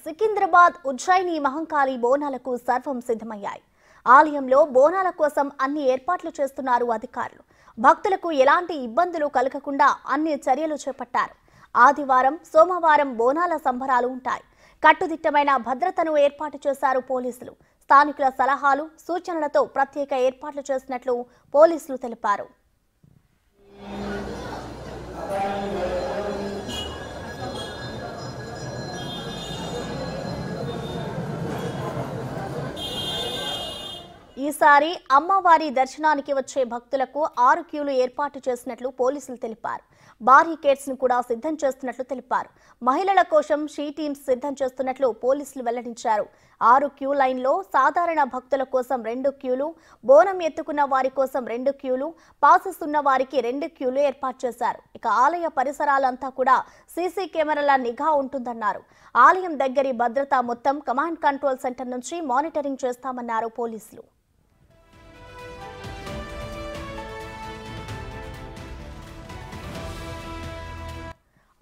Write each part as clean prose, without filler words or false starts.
సికింద్రాబాద్ ఉజ్జయిని మహంకాళి బోనాలకు సర్వం సిద్ధమయ్యాయి. ఆలయంలో బోనాల కోసం అన్ని ఏర్పాట్లు చేస్తున్నారు అధికారులు. భక్తులకు ఎలాంటి ఇబ్బందులు కలగకుండా అన్ని చర్యలు చేపట్టారు. ఆదివారం, సోమవారం బోనాల సంబరాలు ఉంటాయి. కట్టుదిట్టమైన భద్రతను ఏర్పాటు చేశారు పోలీసులు. స్థానికుల సలహాలు, సూచనలతో ప్రత్యేక ఏర్పాట్లు చేసినట్లు పోలీసులు తెలిపారు. ఈసారి అమ్మవారి దర్శనానికి వచ్చే భక్తులకు 6 క్యూలు ఏర్పాటు చేసినట్లు పోలీసులు తెలిపారు. బారికేడ్స్ ను కూడా సిద్ధం చేస్తున్నట్లు తెలిపారు. మహిళల కోసం షీ టీమ్స్ సిద్ధం చేస్తున్నట్లు పోలీసులు వెల్లడించారు. 6 క్యూ లైన్లో సాధారణ భక్తుల కోసం 2 క్యూలు, బోనం ఎత్తుకున్న వారి కోసం 2 క్యూలు, పాసెస్ ఉన్న వారికి 2 క్యూలు ఏర్పాటు చేశారు. ఇక ఆలయ పరిసరాలంతా కూడా సీసీ కెమెరాల నిఘా ఉంటుందన్నారు. ఆలయం దగ్గరి భద్రత మొత్తం కమాండ్ కంట్రోల్ సెంటర్ నుంచి మానిటరింగ్ చేస్తామన్నారు పోలీసులు.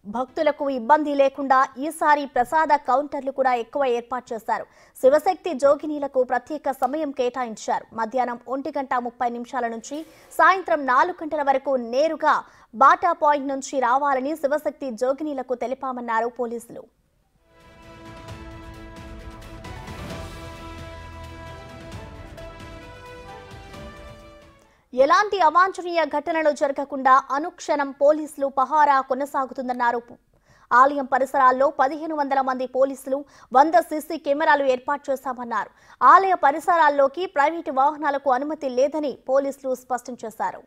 భక్తులకు ఇబ్బంది లేకుండా ఈసారి ప్రసాద కౌంటర్లు కూడా ఎక్కువ ఏర్పాటు చేశారు. శివశక్తి జోగినీలకు ప్రత్యేక సమయం కేటాయించారు. మధ్యాహ్నం 1:30 నుంచి సాయంత్రం 4 గంటల వరకు నేరుగా బాటా పాయింట్ నుంచి రావాలని శివశక్తి జోగినీలకు తెలిపామన్నారు పోలీసులు. ఎలాంటి అవాంఛనీయ ఘటనలు జరగకుండా అనుక్షణం పోలీసులు పహారా కొనసాగుతుందన్నారు. ఆలయం పరిసరాల్లో 1500 మంది పోలీసులు, 100 సీసీ కెమెరాలు ఏర్పాటు చేశామన్నారు. ఆలయ పరిసరాల్లోకి ప్రైవేటు వాహనాలకు అనుమతి లేదని పోలీసులు స్పష్టం చేశారు.